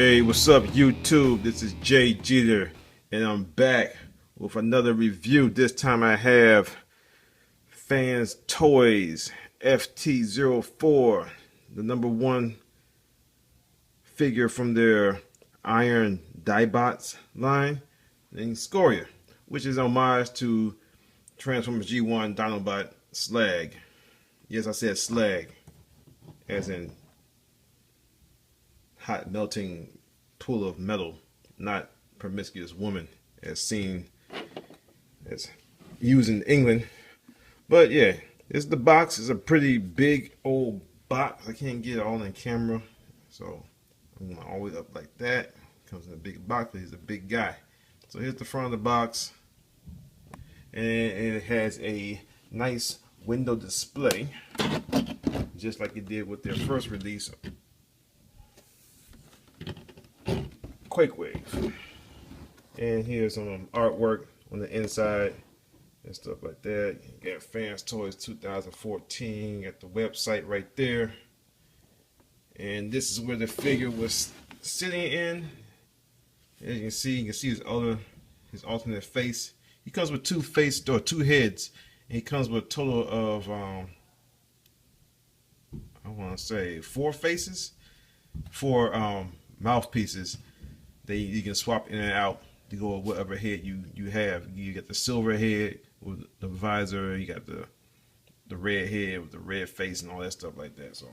Hey, what's up YouTube? This is Jay Jeter and I'm back with another review. This time I have FansToys FT-04, the #1 figure from their Iron DiBots line, named Scoria, which is homage to Transformers G1 Dinobot Slag. Yes, I said Slag, as in hot melting pool of metal, not promiscuous woman as seen as used in England. But yeah, this the box is a pretty big old box. I can't get it all in camera, so I'm going all the way up like that. Comes in a big box, but he's a big guy. So here's the front of the box, and it has a nice window display, just like it did with their first release, Quake Wave. And here's some artwork on the inside and stuff like that. You got FansToys 2014 at the website right there. And this is where the figure was sitting in. As you can see his alternate face. He comes with two heads, and he comes with a total of I want to say 4 faces, 4 mouthpieces. You can swap in and out to go with whatever head you have. You got the silver head with the visor, you got the red head with the red face and all that stuff like that. So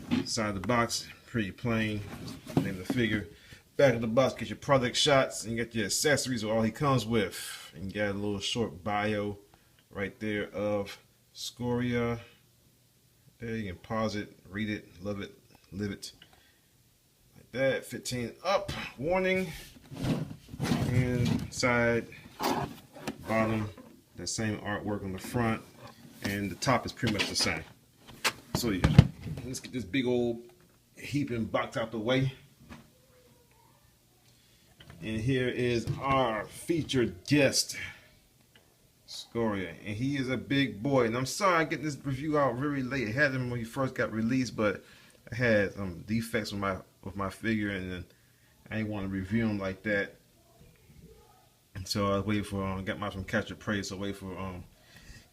inside the box, pretty plain. Name the figure. Back of the box, get your product shots, and you got your accessories with all he comes with. And you got a little short bio right there of Scoria. There, you can pause it, read it, love it, live it. Like that. 15 up, warning. Inside, bottom, that same artwork on the front, and the top is pretty much the same. So yeah, let's get this big old heaping box out the way. And here is our featured guest, Scoria, and he is a big boy. And I'm sorry I'm getting this review out very late. I had him when he first got released, but I had some defects with my figure, and then I didn't want to review him like that. And so I was waiting for got mine from Catch a Prey, so wait for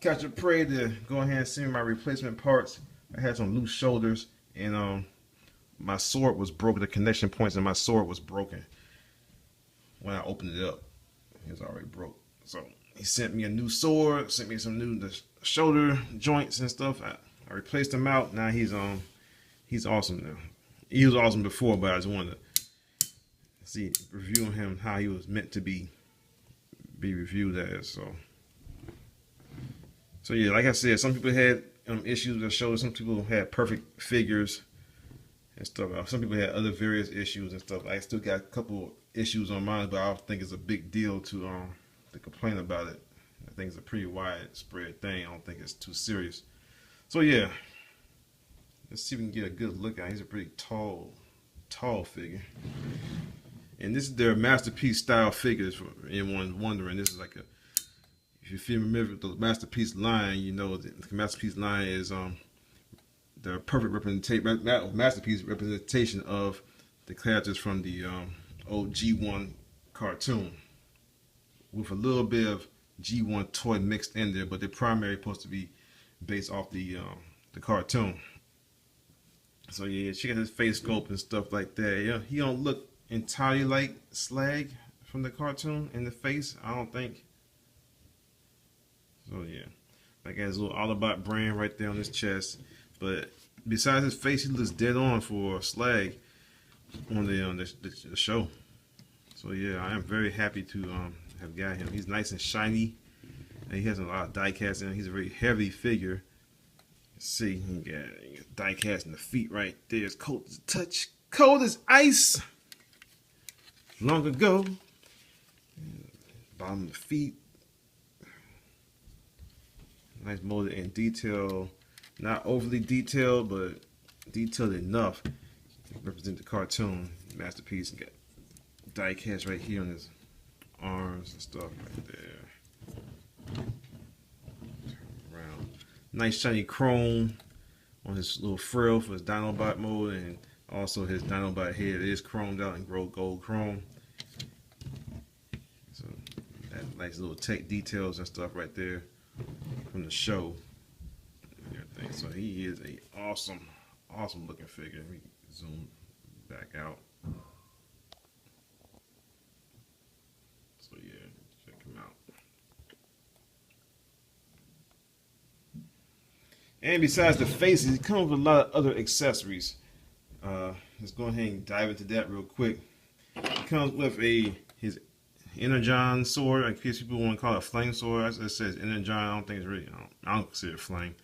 Catch a Prey to go ahead and send me my replacement parts. I had some loose shoulders, and my sword was broken. The connection points in my sword was broken when I opened it up. It was already broke. So he sent me a new sword, sent me some new shoulder joints and stuff. I replaced him out. Now he's awesome now. He was awesome before, but I just wanted to see, reviewing him how he was meant to be reviewed as. So yeah, like I said, some people had issues with the shoulder. Some people had perfect figures and stuff. Some people had other various issues and stuff. I still got a couple issues on mine, but I don't think it's a big deal to complain about it. I think it's a pretty widespread thing. I don't think it's too serious. So yeah, let's see if we can get a good look at him. He's a pretty tall figure. And this is their Masterpiece style figures, for anyone wondering. This is like if you're familiar with the Masterpiece line, you know the Masterpiece line is the perfect Masterpiece representation of the characters from the old G1 cartoon, with a little bit of G1 toy mixed in there, but they're primarily supposed to be based off the cartoon. So yeah, check out his face sculpt and stuff like that. Yeah, he don't look entirely like Slag from the cartoon in the face, I don't think. So yeah, like his little Autobot brand right there on his chest. But besides his face, he looks dead on for Slag on the show. So yeah, I am very happy to have got him. He's nice and shiny, and he has a lot of die cast in him. He's a very heavy figure. Let's see, he got die cast in the feet right there. It's cold as a touch, cold as ice. Long ago, bottom of the feet, nice molded in detail. Not overly detailed, but detailed enough to represent the cartoon Masterpiece. And got die cast right here on his arms and stuff right there. Turn around. Nice shiny chrome on his little frill for his Dinobot mode, and also his Dinobot head is chromed out in gold chrome. So that nice little tech details and stuff right there from the show and everything. So he is a awesome looking figure. Let me zoom back out. So yeah, check him out. And besides the faces, it comes with a lot of other accessories. Let's go ahead and dive into that real quick. It comes with his Energon sword. I guess people want to call it a flame sword. It says Energon. I don't think it's really. I don't consider it flame.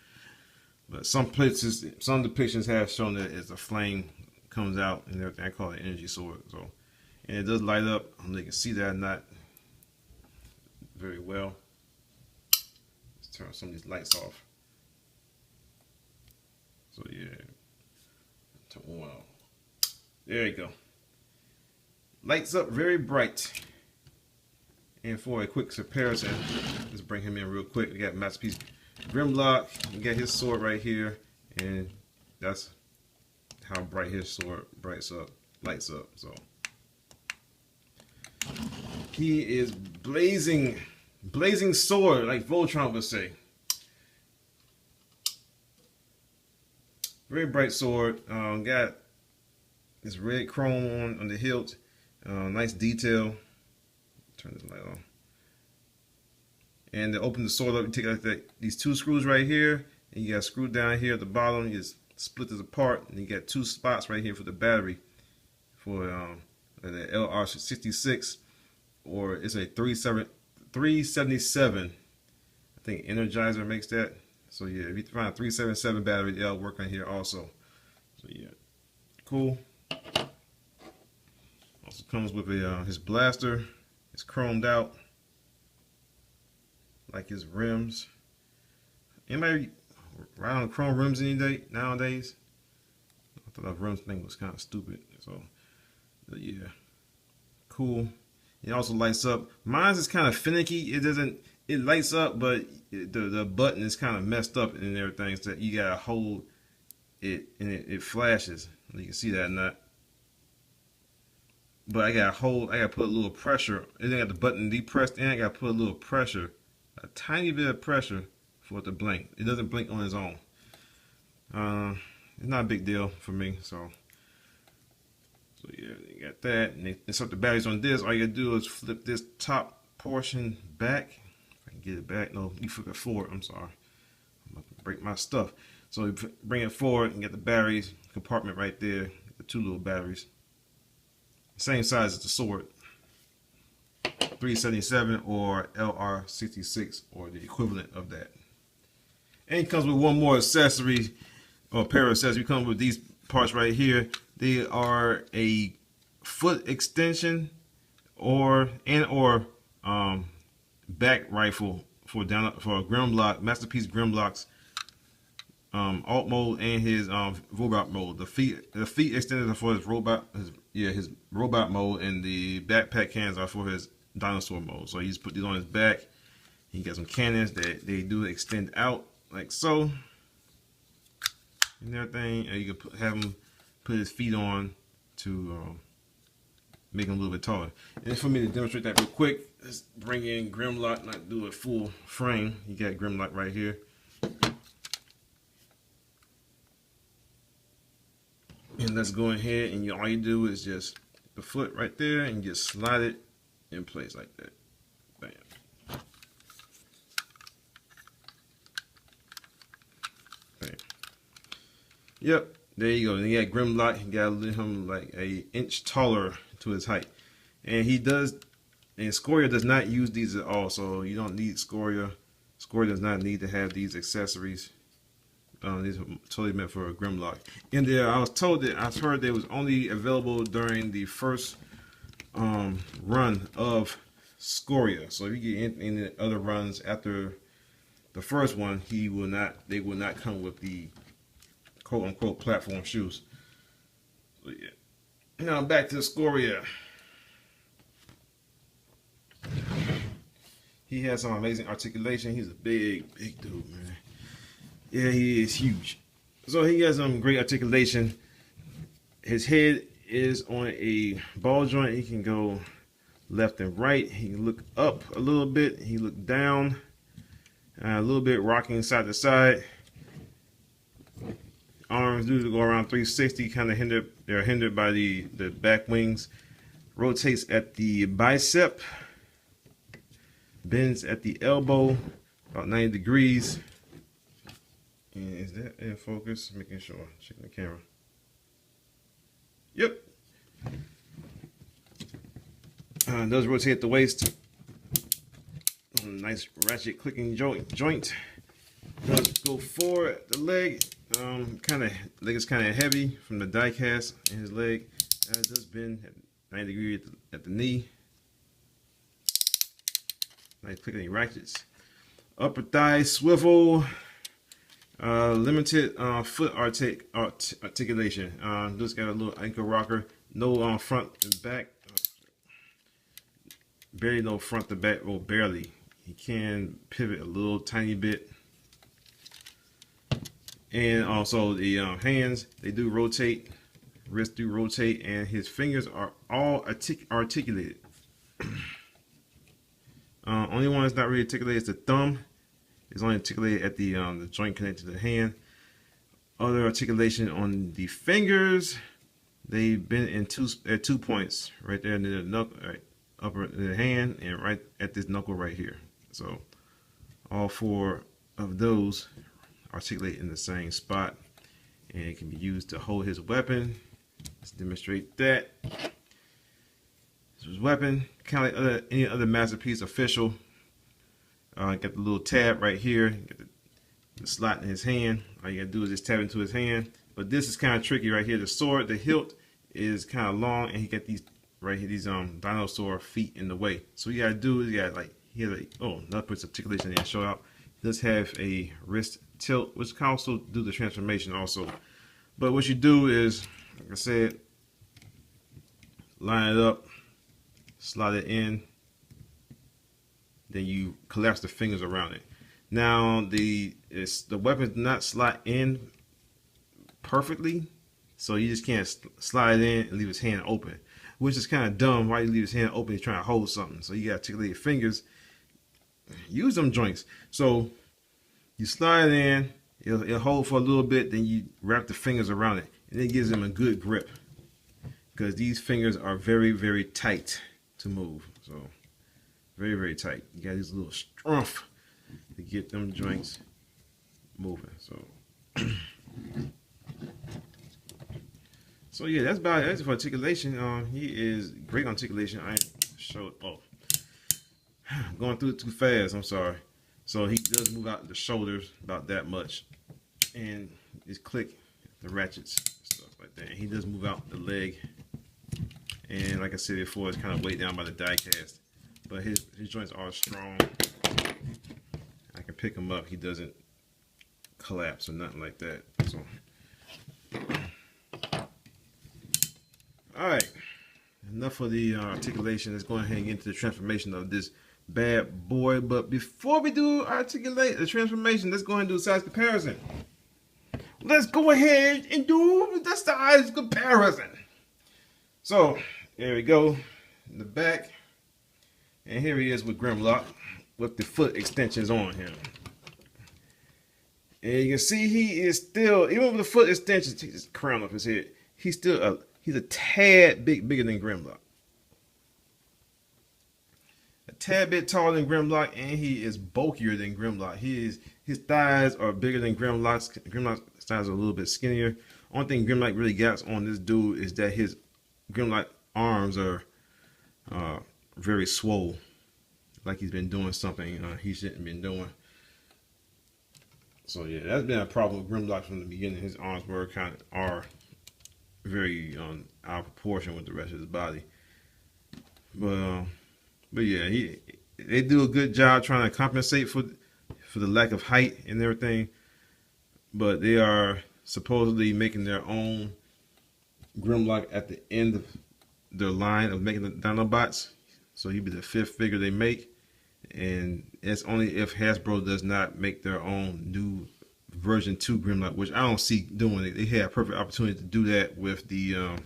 But some places, some depictions have shown that it's a flame comes out and everything. I call it energy sword. So, and it does light up. You can see that not very well. Let's turn some of these lights off. So yeah, turn one off. There you go. Lights up very bright. And for a quick comparison, let's bring him in real quick. We got Masterpiece Grimlock. We got his sword right here, and that's how bright his sword lights up. So he is blazing sword, like Voltron would say. Very bright sword. Got this red chrome on the hilt. Nice detail. Turn this light on. And to open the sword up, you take out these two screws right here, and you got a screw down here at the bottom. You just split this apart, and you got two spots right here for the battery for the LR66, or it's a 377. I think Energizer makes that. So yeah, if you find a 377 battery, it'll work on here also. So yeah, cool. Also comes with his blaster. It's chromed out, like his rims. Anybody ride on chrome rims any day nowadays? I thought that rims thing was kind of stupid. So yeah, cool. It also lights up. Mine's is kind of finicky. It lights up, but the button is kind of messed up and everything. So you gotta hold it, and it flashes. You can see that or not. But I gotta put a little pressure. And then I got the button depressed, and I gotta put a little pressure, a tiny bit of pressure for it to blink. It doesn't blink on its own. It's not a big deal for me. So yeah, you got that. And they set the batteries on this. All you gotta do is flip this top portion back. If I can get it back. No, you flip it forward. I'm sorry. I'm about to break my stuff. So you bring it forward and get the batteries compartment right there. The two little batteries. Same size as the sword, 377 or LR66 or the equivalent of that. And it comes with one more accessory or pair of accessories. Comes with these parts right here. They are a foot extension or back rifle for Grimlock, Masterpiece Grimlock's alt mode and his robot mode. The feet extended are for his robot mode, and the backpack cannons are for his dinosaur mode. So he's put these on his back. He got some cannons that they do extend out like so, and everything. And you can have him put his feet on to make him a little bit taller. And for me to demonstrate that real quick, let's bring in Grimlock, not do a full frame. You got Grimlock right here. And let's go ahead and all you do is just the foot right there and just slide it in place like that. Bam. Bam. Yep, there you go. And you got Grimlock. You got him like an inch taller to his height. And Scoria does not use these at all, so you don't need Scoria. Scoria does not need to have these accessories. These are totally meant for a Grimlock. And there, I heard they was only available during the first run of Scoria. So if you get any other runs after the first one, they will not come with the quote unquote platform shoes. So yeah. Now back to Scoria. He has some amazing articulation. He's a big dude, man. Yeah, he is huge. So he has great articulation. His head is on a ball joint. He can go left and right. He can look up a little bit. He look down a little bit, rocking side to side. Arms do go around 360, kind of hindered. They're hindered by the back wings. Rotates at the bicep. Bends at the elbow, about 90 degrees. And is that in focus? Making sure. Checking the camera. Yep. Does rotate the waist. Nice ratchet clicking joint. Does go forward the leg. Leg is kind of heavy from the die cast in his leg. It does bend at 90 degrees at the knee. Nice clicking ratchets. Upper thigh swivel. Limited foot articulation. Just got a little ankle rocker. No front and back. Barely no front to back. Well, barely. He can pivot a little tiny bit. And also the hands, they do rotate. Wrists do rotate, and his fingers are all articulated. Only one that's not really articulated is the thumb. It's only articulated at the joint connected to the hand. Other articulation on the fingers, they've been in at 2 points, right there near the knuckle, right, upper of the hand, and right at this knuckle right here. So all 4 of those articulate in the same spot, and it can be used to hold his weapon. Let's demonstrate that. This is his weapon, kind of like any other Masterpiece official. Got the little tab right here, got the slot in his hand. All you gotta do is just tap into his hand. But this is kind of tricky right here. The sword, the hilt is kind of long, and he got these right here, these dinosaur feet in the way. So what you gotta do is you got another puts articulation there, show out. He does have a wrist tilt, which can also do the transformation also. But what you do is, like I said, line it up, slide it in, then you collapse the fingers around it. Now the weapon does not slide in perfectly, so you just can't slide it in and leave his hand open, which is kind of dumb. Why you leave his hand open? He's trying to hold something, so you got to articulate your fingers. Use them joints. So you slide it in, it'll hold for a little bit, then you wrap the fingers around it, and it gives him a good grip, because these fingers are very, very tight to move. So very, very tight. You got these little strumph to get them joints moving. So yeah, that's about it for articulation. He is great on articulation. I showed. Going through it too fast. I'm sorry. So he does move out the shoulders about that much, and just click the ratchets, stuff like that. And he does move out the leg, and like I said before, it's kind of weighed down by the die cast. But his joints are strong. I can pick him up. He doesn't collapse or nothing like that. So, all right. Enough of the articulation. Let's go ahead and get into the transformation of this bad boy. But before we do articulate the transformation, let's go ahead and do a size comparison. Let's go ahead and do the size comparison. So, there we go. In the back. And here he is with Grimlock with the foot extensions on him. And you can see he is still, even with the foot extensions, take this crown off his head, he's still he's a tad bigger than Grimlock. A tad bit taller than Grimlock, and he is bulkier than Grimlock. His thighs are bigger than Grimlock's. Grimlock's thighs are a little bit skinnier. Only thing Grimlock really got on this dude is that his Grimlock arms are very swole, like he's been doing something he shouldn't been doing. So yeah, that's been a problem with Grimlock from the beginning. His arms are very out of proportion with the rest of his body. But yeah, they do a good job trying to compensate for the lack of height and everything. But they are supposedly making their own Grimlock at the end of their line of making the Dinobots. So he'd be the 5th figure they make, and it's only if Hasbro does not make their own new version 2 Grimlock, which I don't see doing it. They had a perfect opportunity to do that with the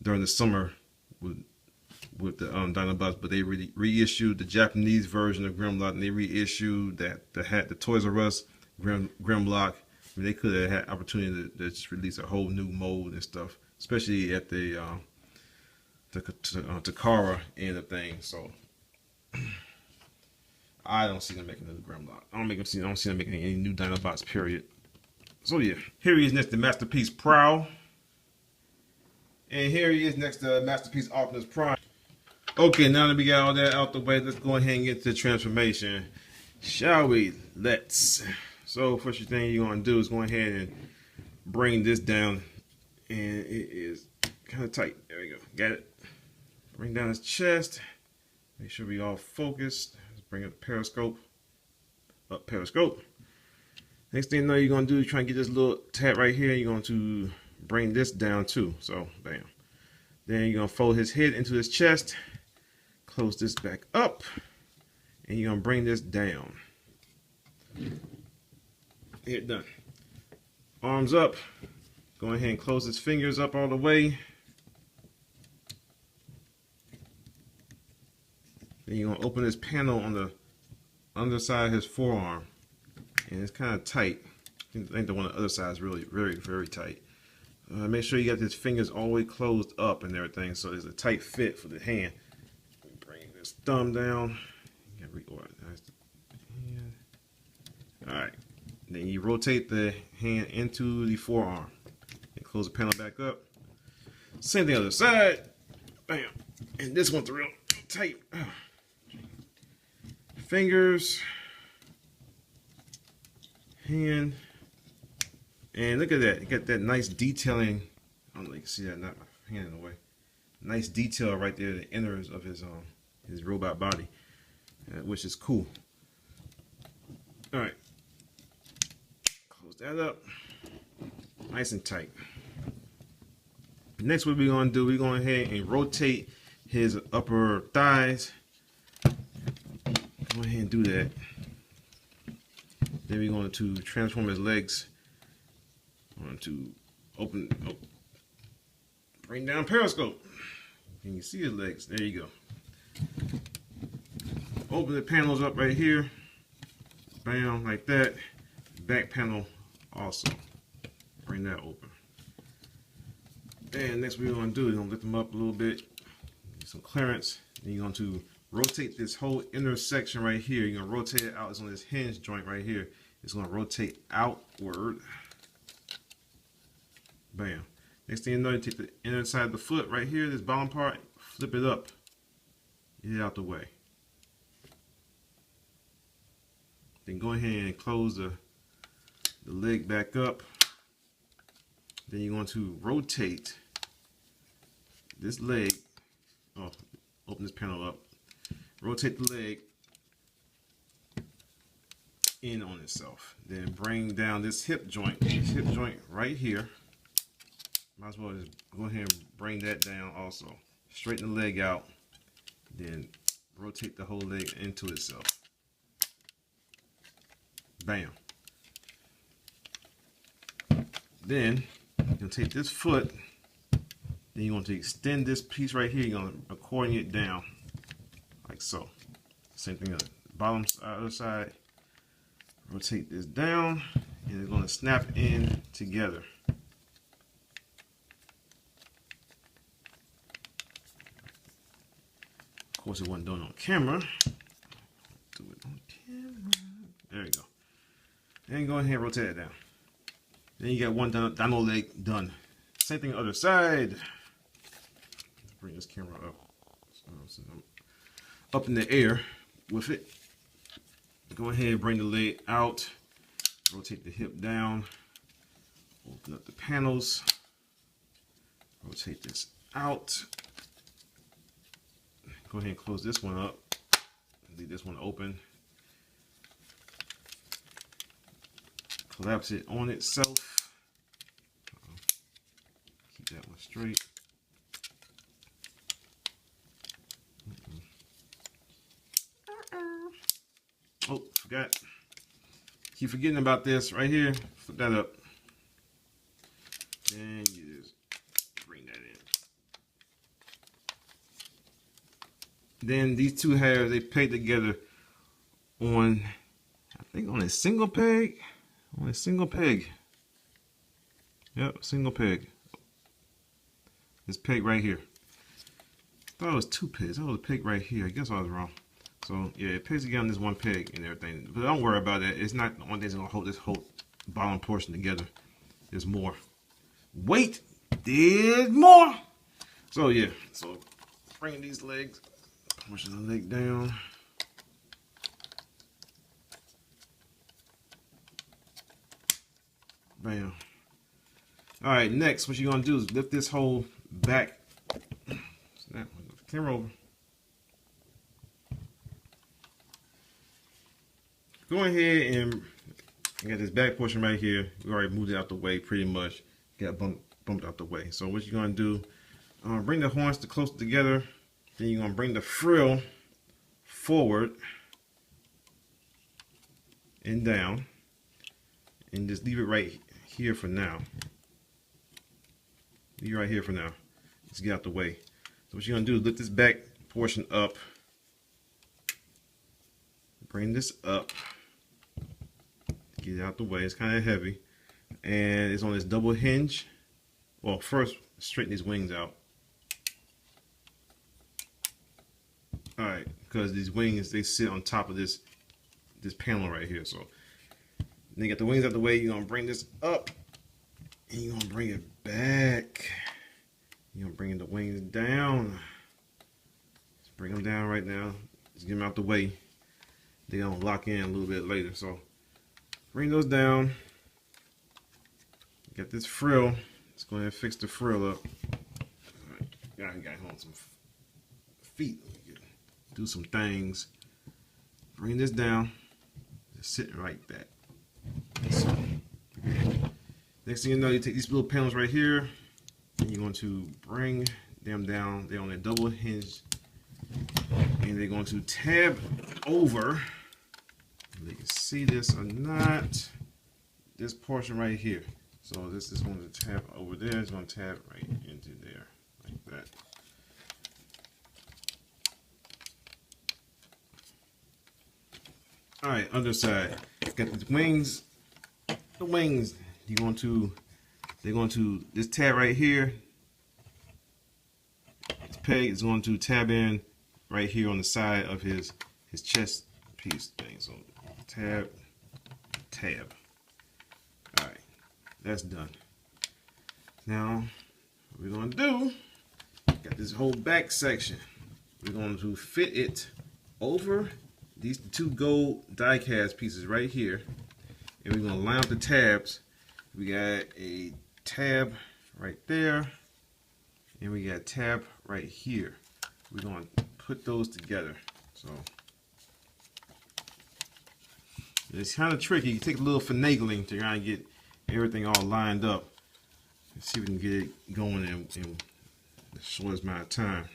during the summer with the Dinobots, but they reissued the Japanese version of Grimlock, and they reissued the Toys R Us Grimlock. I mean, they could have had opportunity to just release a whole new mold and stuff, especially at the Takara end of things. So I don't see them making a new Grimlock. I don't see them making any new Dinobots, period. So yeah, here he is next to Masterpiece Prowl. And here he is next to Masterpiece Optimus Prime. Okay, now that we got all that out the way, let's go ahead and get to the transformation. Shall we? Let's. So first thing you're going to do is go ahead and bring this down. And it is kind of tight. There we go. Got it. Bring down his chest. Make sure we all focused. Let's bring up the periscope. Up periscope. Next thing you know, you're going to do is try and get this little tab right here. You're going to bring this down too. So, bam. Then you're going to fold his head into his chest. Close this back up. And you're going to bring this down. Here, done. Arms up. Go ahead and close his fingers up all the way. Then you're going to open this panel on the underside of his forearm. And it's kind of tight. I think the one on the other side is really very, very tight. Make sure you got his fingers all the way closed up and everything, so there's a tight fit for the hand. Bring this thumb down. You gotta reorganize the hand. Alright. Then you rotate the hand into the forearm. And close the panel back up. Same thing on the other side. Bam. And this one's real tight. Fingers. Hand. And look at that. You got that nice detailing. I don't know if you can see that, not my hand in the way. Nice detail right there, the innards of his robot body, which is cool. Alright. Close that up. Nice and tight. Next, what we're going to do, we're going ahead and rotate his upper thighs. Go ahead and do that. Then we're going to transform his legs. Going to bring down periscope. And you see his legs. There you go. Open the panels up right here. Bam, like that. Back panel also. Bring that open. And next what we're going to do is going to lift them up a little bit. Get some clearance. Then you're going to rotate this whole inner section right here. You're going to rotate it out. It's on this hinge joint right here. It's going to rotate outward. Bam. Next thing you know, you take the inner side of the foot right here, this bottom part, flip it up. Get it out the way. Then go ahead and close the leg back up. Then you're going to rotate this leg. Oh, open this panel up. Rotate the leg in on itself. Then bring down this hip joint right here. Might as well just go ahead and bring that down also. Straighten the leg out. Then rotate the whole leg into itself. Bam. Then you're going to take this foot. Then you're going to extend this piece right here. You're going to accordion it down. Like so. Same thing on the bottom other side. Rotate this down. And it's going to snap in together. Of course, it wasn't done on camera. Do it on camera. There you go. And go ahead and rotate it down. Then you got one dino leg done. Same thing on the other side. Bring this camera up. So I'm up in the air with it. Go ahead and bring the leg out. Rotate the hip down. Open up the panels. Rotate this out. Go ahead and close this one up. Leave this one open. Collapse it on itself. Keep that one straight. Oh, forgot. keep forgetting about this right here. Flip that up. And you just bring that in. Then these two halves, they peg together on, I think on a single peg. On a single peg. Yep, single peg. This peg right here. I thought it was two pegs. I thought it was a peg right here. I guess I was wrong. So yeah, it pegs together on this one peg and everything. But don't worry about that. It's not the one thing that's gonna hold this whole bottom portion together. There's more. Wait, there's more. So yeah, so bring these legs, push the leg down. Bam. All right, next, what you're gonna do is lift this whole back. Snap the camera over. Go ahead and get this back portion right here. We already moved it out the way pretty much. Got bumped out the way. So what you're gonna do, bring the horns closer together. Then you're gonna bring the frill forward and down, and just leave it right here for now. Leave it right here for now. Let's get out the way. So what you're gonna do is lift this back portion up. Bring this up. Get it out the way. It's kind of heavy, and it's on this double hinge. Well, first straighten these wings out. All right, because these wings, they sit on top of this panel right here. So then you get the wings out the way. You're gonna bring this up, and you're gonna bring it back. You're gonna bring the wings down. Just bring them down right now. Just get them out the way. They're gonna lock in a little bit later. So bring those down. Get this frill. Let's go ahead and fix the frill up. All right. Got on some feet. Do some things. Bring this down. Just sit like that. So, next thing you know, you take these little panels right here, and you're going to bring them down. They're on a double hinge, and they're going to tab over. You can see this or not. This portion right here. So this is going to tab over there. It's going to tab right into there, like that. All right, other side. Got the wings. The wings. They're going to this tab right here. This peg is going to tab in right here on the side of his chest piece thing. So tab, tab. All right, that's done. Now, what we're going to do, got this whole back section. We're going to fit it over these two gold die cast pieces right here, and we're going to line up the tabs. We got a tab right there, and we got a tab right here. We're going to put those together. So it's kind of tricky. You take a little finagling to try and get everything all lined up. Let's see if we can get it going in the shortest amount of time.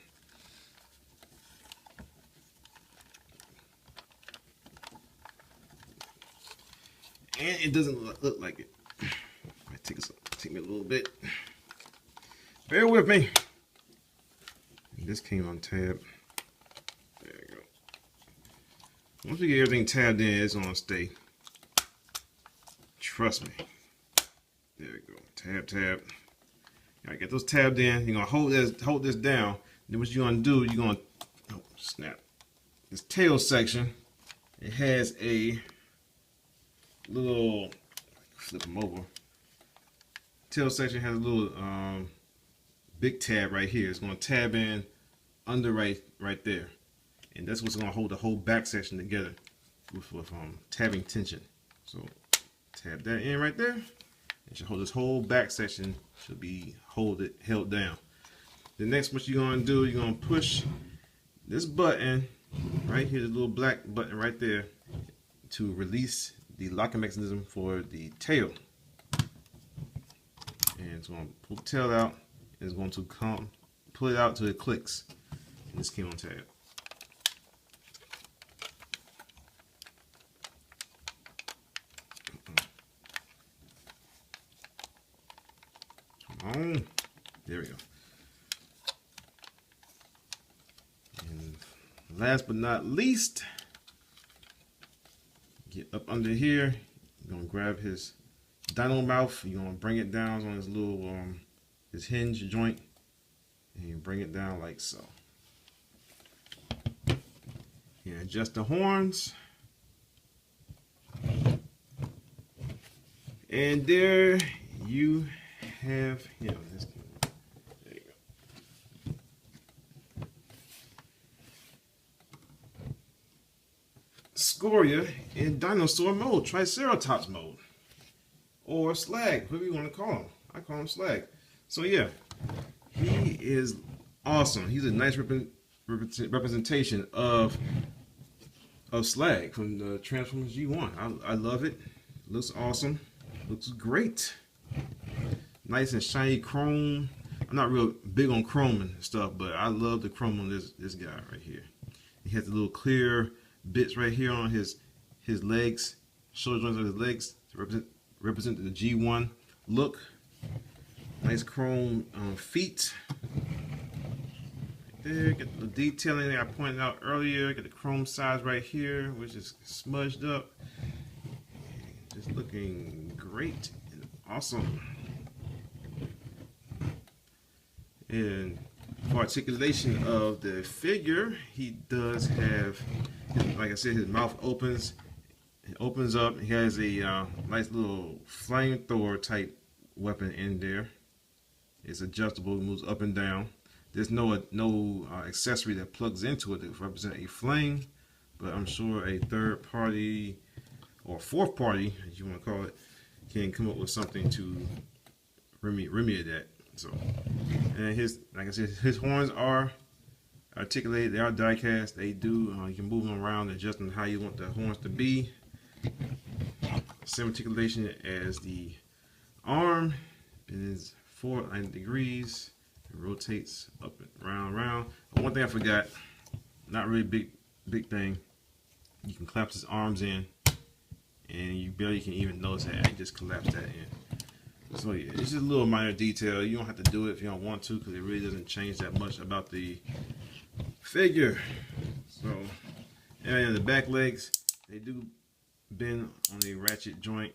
And it doesn't look like it. Might take me a little bit. Bear with me. This came on tab. There you go. Once we get everything tabbed in, it's gonna stay. Trust me. There we go. Tab, tab. All right, get those tabbed in. You're gonna hold this down. Then what you're gonna do? You're gonna snap this tail section. It has a little, flip them over. Tail section has a little big tab right here. It's going to tab in under right there, and that's what's going to hold the whole back section together with tabbing tension. So tab that in right there. It should hold this whole back section. Should be held down. The next, what you're going to do, you're going to push this button right here, the little black button right there, to release the locking mechanism for the tail. And it's going to pull the tail out, and it's going to pull it out till it clicks. And this came on tab. on. There we go. And last but not least, get up under here. You're gonna grab his dino mouth. You're gonna bring it down on his little his hinge joint, and you bring it down like so. And adjust the horns. And there you have him. There you go. Scoria in dinosaur mode, Triceratops mode, or Slag, whatever you want to call him. I call him Slag. So yeah, he is awesome. He's a nice representation of Slag from the Transformers G1. I love it. Looks awesome. Looks great. Nice and shiny chrome. I'm not real big on chrome and stuff, but I love the chrome on this guy right here. He has the little clear bits right here on his legs, shoulder joints of his legs to represent the G1 look. Nice chrome feet. Right there, get the detailing that I pointed out earlier. Get the chrome sides right here, which is smudged up. Just looking great and awesome. And for articulation of the figure, he does have, like I said, his mouth opens. It opens up. He has a nice little flamethrower type weapon in there. It's adjustable. It moves up and down. There's no accessory that plugs into it to represent a flame, but I'm sure a third party or fourth party, as you want to call it, can come up with something to remedy that. So, and like I said, his horns are articulated. They are die cast. They do. You can move them around, adjusting how you want the horns to be. Same articulation as the arm. It is 490 degrees. It rotates up and round. But one thing I forgot, not really big thing. You can collapse his arms in, and you barely can even notice that. I just collapsed that in. So yeah, it's just a little minor detail. You don't have to do it if you don't want to, because it really doesn't change that much about the figure. So, and the back legs, they do bend on a ratchet joint,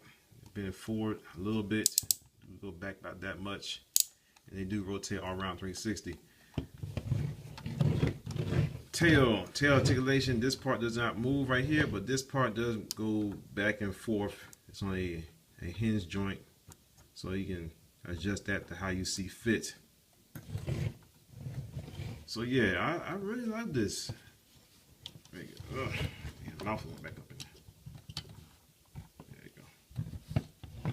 bend forward a little bit. We go back about that much, and they do rotate all around 360. Tail articulation. This part does not move right here, but this part does go back and forth. It's on a hinge joint, so you can adjust that to how you see fit. So yeah, I really love this. There you go. Ugh. Yeah, mouth went back up in there. There you go.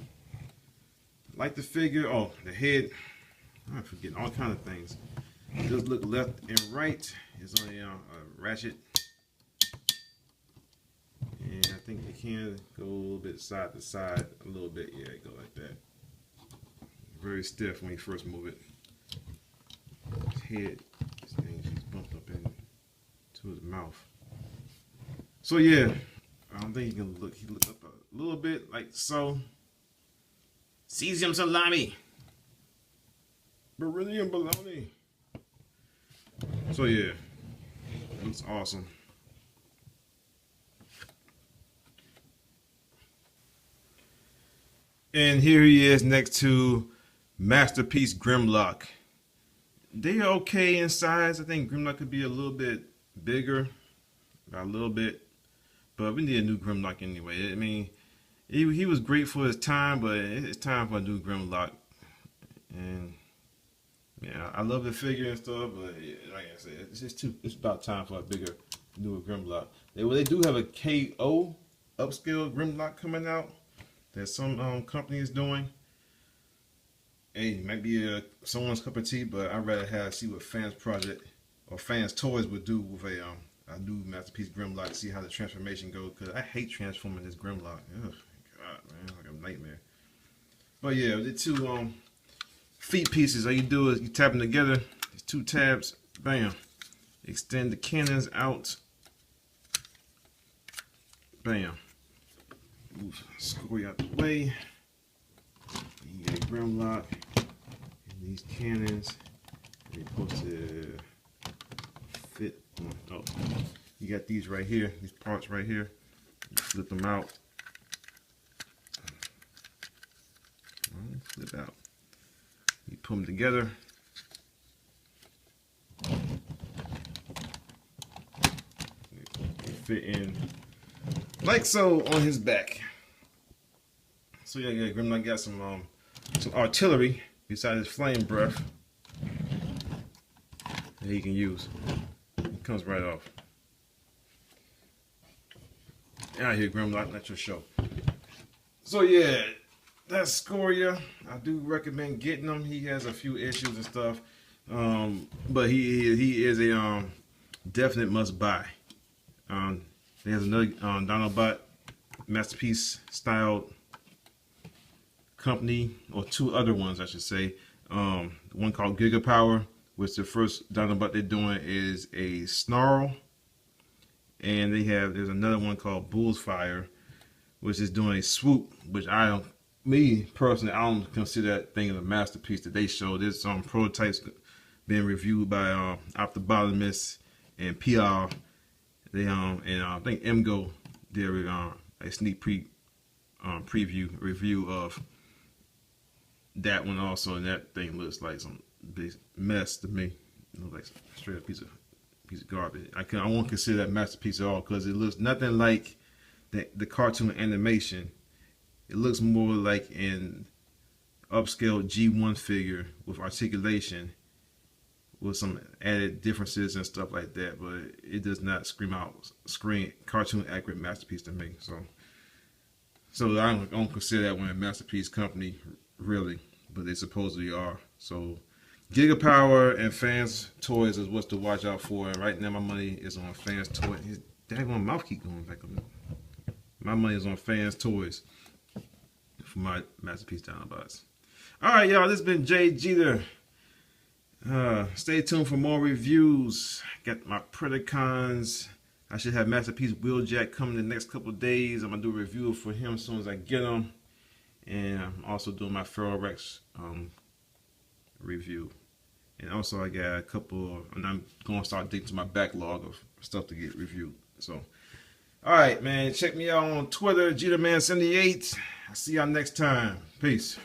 Like the figure. Oh, the head. I'm forgetting all kind of things. It does look left and right. It's on a ratchet, and I think it can go a little bit side to side, a little bit. Yeah, it go like that. Very stiff when you first move it. His head, this thing just bumped up into his mouth. So yeah, I don't think he can look. He looked up a little bit like so. Cesium salami, beryllium bologna. So yeah, looks awesome. And here he is next to Masterpiece Grimlock. They are okay in size. I think Grimlock could be a little bit bigger, about a little bit, but we need a new Grimlock anyway. I mean, he was great for his time, but it's time for a new Grimlock. And yeah, I love the figure and stuff, but yeah, like I said, it's about time for a bigger, newer Grimlock. They do have a KO upscale Grimlock coming out that some company is doing. Hey, it might be someone's cup of tea, but I'd rather see what FansToys would do with a new Masterpiece Grimlock. See how the transformation goes, because I hate transforming this Grimlock. Ugh, God, man, like a nightmare. But yeah, the two feet pieces, all you do is you tap them together. There's two tabs, bam. Extend the cannons out, bam. Move Scoria out the way. You get a Grimlock, and these cannons, they're supposed to fit. Oh, you got these right here, these parts right here. You flip them out. Flip out. You put them together. They fit in like so on his back. So yeah, Grimlock got some artillery besides his flame breath that he can use. It comes right off. Out here, Grimlock, let your show. So yeah, that's Scoria. I do recommend getting him. He has a few issues and stuff, but he is a definite must buy. There's another Dinobot masterpiece styled company, or two other ones I should say. One called Gigapower, which the first Dinobot they're doing is a Snarl, and there's another one called Bullsfire, which is doing a Swoop, which me personally, I don't consider that thing as a masterpiece that they showed. There's some prototypes being reviewed by Ophthalmologist and PR. They and I think MGO did a sneak preview review of that one also, and that thing looks like some big mess to me. It looks like straight up piece of garbage. I won't consider that masterpiece at all because it looks nothing like the cartoon animation. It looks more like an upscale G1 figure with articulation, with some added differences and stuff like that, but it does not scream cartoon accurate masterpiece to me. So I don't consider that one a masterpiece company really, but they supposedly are. So Gigapower and FansToys is what's to watch out for. And right now my money is on FansToys. His daggone mouth keep going back on. My money is on FansToys for my masterpiece Dinobots. All right, y'all. This has been Jay Jeter. Stay tuned for more reviews. Got my Predacons. I should have Masterpiece Wheeljack coming in the next couple of days. I'm gonna do a review for him as soon as I get him, and I'm also doing my Feral Rex review. And also I got a couple, and I'm gonna start digging to my backlog of stuff to get reviewed. So, all right, man. Check me out on Twitter, JeterMan78. I'll see y'all next time. Peace.